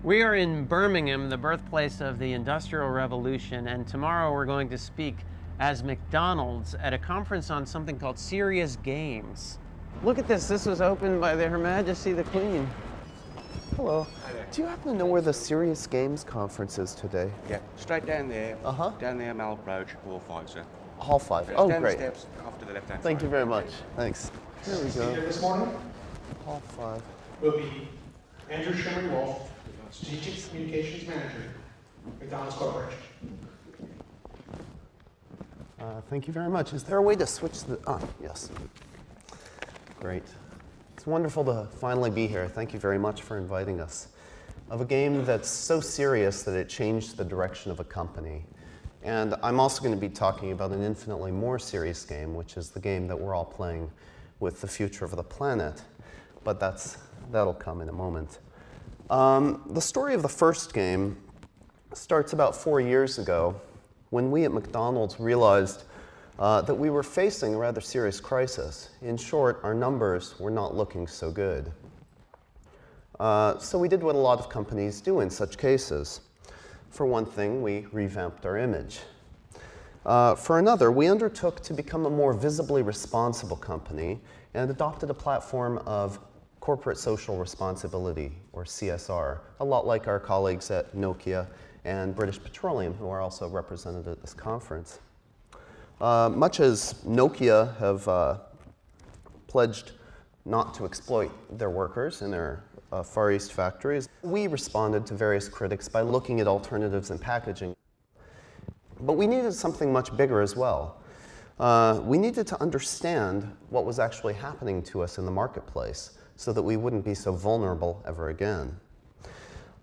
We are in Birmingham, the birthplace of the Industrial Revolution, and tomorrow we're going to speak as McDonald's at a conference on something called Serious Games. Look at this. This was opened by Her Majesty the Queen. Hello. Hi there. Do you happen to know where the Serious Games conference is today? Yeah, straight down there. Uh-huh. Down there, Mal Approach, Hall 5, sir. Hall 5. Just Oh, down great. the steps, off to the left-hand Thank side. you very much. Thanks. Here we Speaker go. this morning Hall 5. will be Andrew Sherman-Wolf, Strategic Communications Manager, McDonald's Corporation. Thank you very much. Is there a way to switch the... yes. Great. It's wonderful to finally be here. Thank you very much for inviting us. Of a game that's so serious that it changed the direction of a company. And I'm also going to be talking about an infinitely more serious game, which is the game that we're all playing with the future of the planet. But that'll come in a moment. The story of the first game starts about 4 years ago when we at McDonald's realized that we were facing a rather serious crisis. In short, our numbers were not looking so good. So we did what a lot of companies do in such cases. For one thing, we revamped our image. For another, we undertook to become a more visibly responsible company and adopted a platform of corporate social responsibility, or CSR, a lot like our colleagues at Nokia and British Petroleum, who are also represented at this conference. Much as Nokia have pledged not to exploit their workers in their Far East factories, we responded to various critics by looking at alternatives in packaging. But we needed something much bigger as well. We needed to understand what was actually happening to us in the marketplace so that we wouldn't be so vulnerable ever again.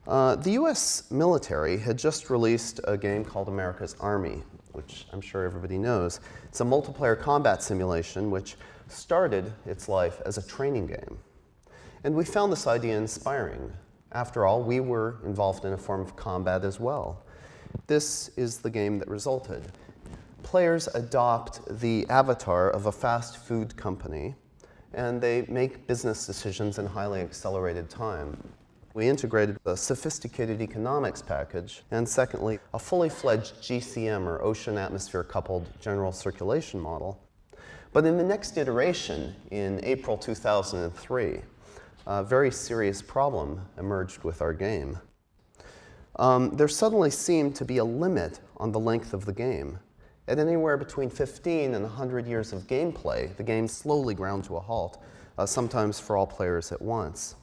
The US military had just released a game called America's Army, which I'm sure everybody knows. It's a multiplayer combat simulation which started its life as a training game. And we found this idea inspiring. After all, we were involved in a form of combat as well. This is the game that resulted. Players adopt the avatar of a fast food company, and they make business decisions in highly accelerated time. We integrated a sophisticated economics package, and secondly, a fully fledged GCM, or ocean atmosphere coupled general circulation model. But in the next iteration, in April 2003, a very serious problem emerged with our game. There suddenly seemed to be a limit on the length of the game. At anywhere between 15 and 100 years of gameplay, the game slowly ground to a halt, sometimes for all players at once.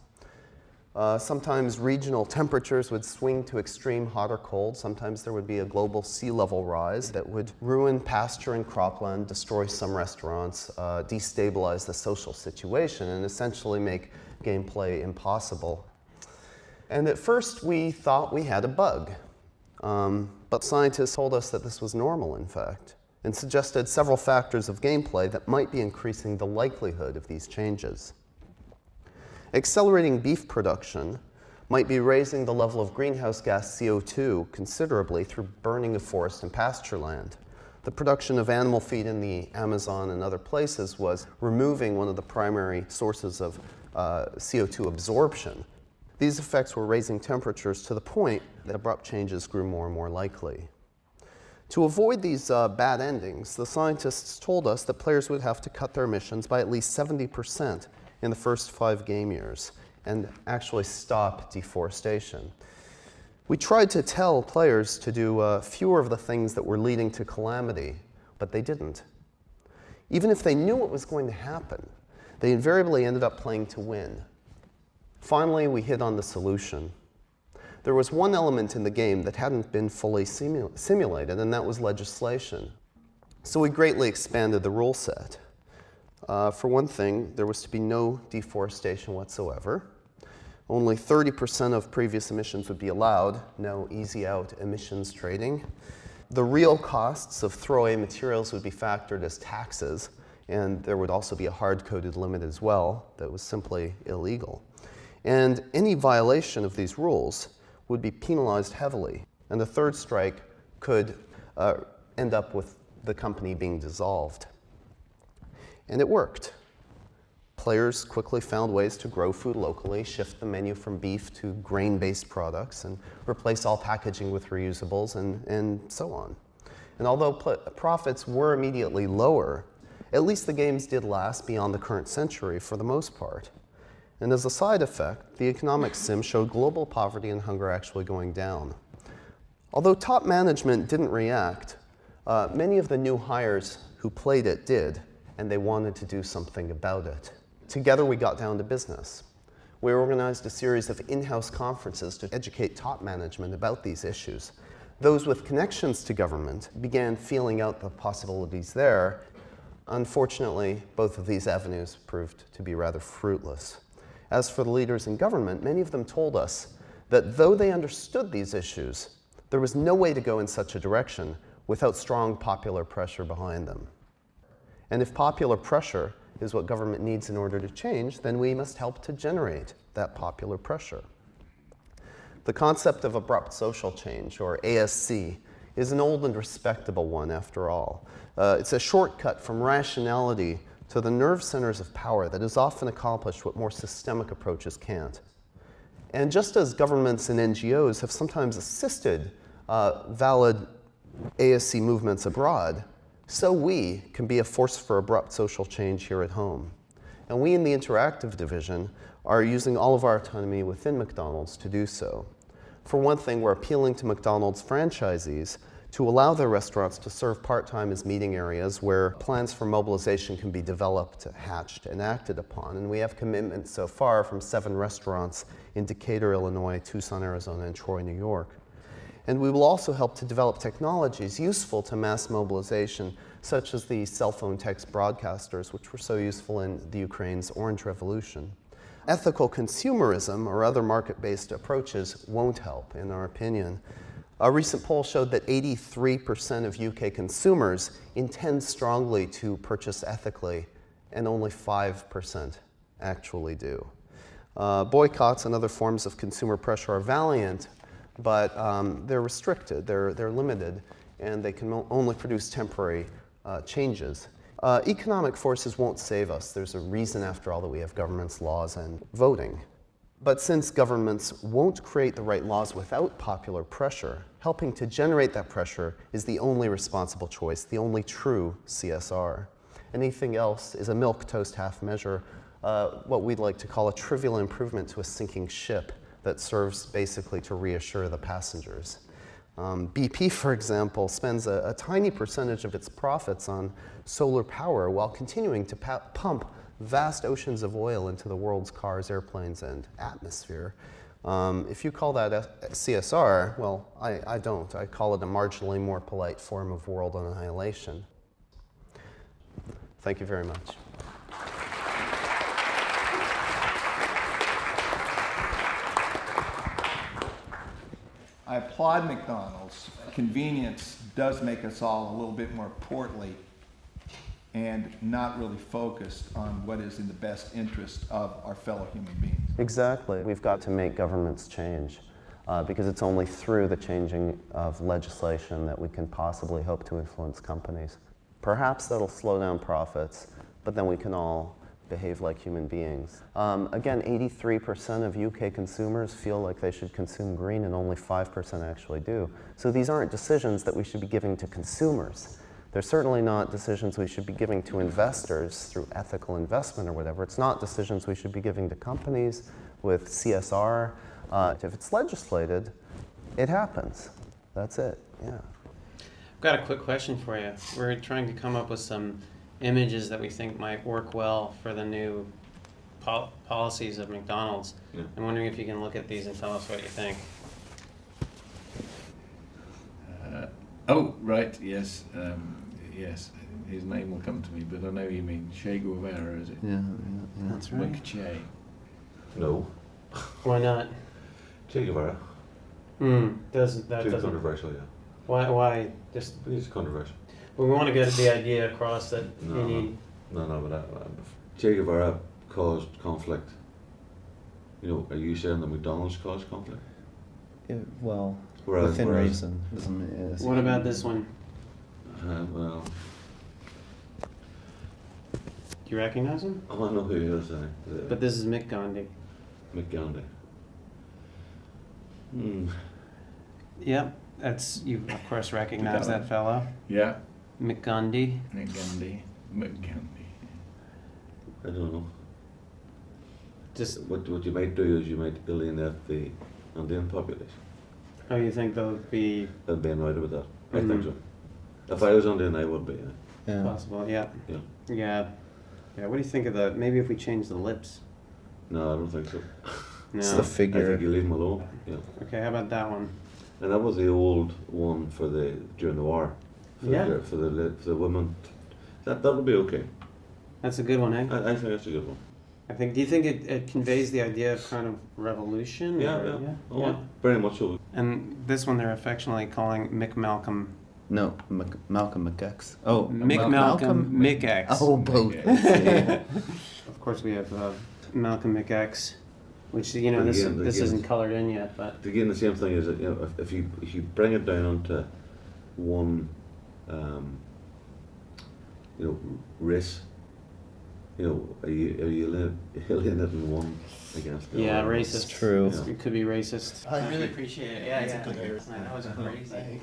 Sometimes regional temperatures would swing to extreme hot or cold. Sometimes there would be a global sea level rise that would ruin pasture and cropland, destroy some restaurants, destabilize the social situation, and essentially make gameplay impossible. And at first we thought we had a bug. But scientists told us that this was normal, in fact, and suggested several factors of gameplay that might be increasing the likelihood of these changes. Accelerating beef production might be raising the level of greenhouse gas CO2 considerably through burning of forest and pasture land. The production of animal feed in the Amazon and other places was removing one of the primary sources of CO2 absorption. These effects were raising temperatures to the point that abrupt changes grew more and more likely. To avoid these bad endings, the scientists told us that players would have to cut their emissions by at least 70% in the first 5 game years and actually stop deforestation. We tried to tell players to do fewer of the things that were leading to calamity, but they didn't. Even if they knew what was going to happen, they invariably ended up playing to win. Finally, we hit on the solution. There was one element in the game that hadn't been fully simulated, and that was legislation. So we greatly expanded the rule set. For one thing, there was to be no deforestation whatsoever. Only 30% of previous emissions would be allowed, no easy-out emissions trading. The real costs of throwaway materials would be factored as taxes, and there would also be a hard-coded limit as well that was simply illegal. And any violation of these rules would be penalized heavily, and the third strike could end up with the company being dissolved. And it worked. players quickly found ways to grow food locally, shift the menu from beef to grain-based products, and replace all packaging with reusables, and so on. And although profits were immediately lower, at least the games did last beyond the current century for the most part. And as a side effect, the economic sim showed global poverty and hunger actually going down. Although top management didn't react, many of the new hires who played it did, and they wanted to do something about it. Together we got down to business. We organized a series of in-house conferences to educate top management about these issues. Those with connections to government began feeling out the possibilities there. Unfortunately, both of these avenues proved to be rather fruitless. As for the leaders in government, many of them told us that though they understood these issues, there was no way to go in such a direction without strong popular pressure behind them. And if popular pressure is what government needs in order to change, then we must help to generate that popular pressure. The concept of abrupt social change, or ASC, is an old and respectable one after all. It's a shortcut from rationality to the nerve centers of power that has often accomplished what more systemic approaches can't. And just as governments and NGOs have sometimes assisted valid ASC movements abroad, so we can be a force for abrupt social change here at home. And we in the Interactive Division are using all of our autonomy within McDonald's to do so. For one thing, we're appealing to McDonald's franchisees to allow their restaurants to serve part-time as meeting areas where plans for mobilization can be developed, hatched, and acted upon. And we have commitments so far from 7 restaurants in Decatur, Illinois, Tucson, Arizona, and Troy, New York. And we will also help to develop technologies useful to mass mobilization, such as the cell phone text broadcasters, which were so useful in the Ukraine's Orange Revolution. Ethical consumerism or other market-based approaches won't help, in our opinion. A recent poll showed that 83% of UK consumers intend strongly to purchase ethically, and only 5% actually do. Boycotts and other forms of consumer pressure are valiant, but they're restricted, they're limited, and they can only produce temporary changes. Economic forces won't save us. There's a reason, after all, that we have governments, laws, and voting. But since governments won't create the right laws without popular pressure, helping to generate that pressure is the only responsible choice, the only true CSR. Anything else is a milquetoast half measure, what we'd like to call a trivial improvement to a sinking ship that serves basically to reassure the passengers. BP, for example, spends a tiny percentage of its profits on solar power while continuing to pump vast oceans of oil into the world's cars, airplanes, and atmosphere. If you call that CSR, well, I don't. I call it a marginally more polite form of world annihilation. Thank you very much. I applaud McDonald's. Convenience does make us all a little bit more portly and not really focused on what is in the best interest of our fellow human beings. Exactly. We've got to make governments change because it's only through the changing of legislation that we can possibly hope to influence companies. Perhaps that'll slow down profits, but then we can all behave like human beings. Again, 83% of UK consumers feel like they should consume green and only 5% actually do. So these aren't decisions that we should be giving to consumers. They're certainly not decisions we should be giving to investors through ethical investment or whatever. It's not decisions we should be giving to companies with CSR. If it's legislated, it happens. That's it, yeah. I've got a quick question for you. We're trying to come up with some images that we think might work well for the new policies of McDonald's. Yeah. I'm wondering if you can look at these and tell us what you think. Oh, right, yes. Yes, his name will come to me, but I know you mean Che Guevara, is it? Yeah, that's right. Like Che. No. Why not? Che Guevara. Doesn't Controversial, yeah. Why? Just. It's controversial. We want to get the idea across that you need. No, but Che Guevara caused conflict. You know, are you saying that McDonald's caused conflict? Well, within reason. What about this one? Well, you recognize him? Oh, I know who he is. But this is Mick Gandhi. Mick Gandhi. Yep, you of course recognize that fellow. Yeah. Mick Gandhi. McGandhi. I don't know. Just, What you might do is you might alienate the Indian population. oh, you think they'll be They'll be annoyed with that. I think so. If I was Indian, I would be. Yeah. possible? Yeah. Yeah. Yeah. Yeah. What do you think of maybe if we change the lips? No, I don't think so. No. It's the I figure. think you leave them alone. Yeah. Okay, how about that one? And that was the old one during the war. Yeah. For the women. That would be okay. That's a good one, eh? I think that's a good one. Do you think it conveys the idea of kind of revolution? Yeah, or- yeah. Oh, yeah. very much so. And this one they're affectionately calling Mick Malcolm. No, Malcolm McX. Oh, Mick Malcolm Mick X. Oh, both. Of course we have Malcolm Mick X, which, you know, But this again, isn't colored in yet, but Again, the same thing is that, you know, if you bring it down onto one, you know, race, you know, are you alienating one against the yeah, other? racist. True. It could be racist. I I really appreciate it. Yeah, yeah. That was crazy.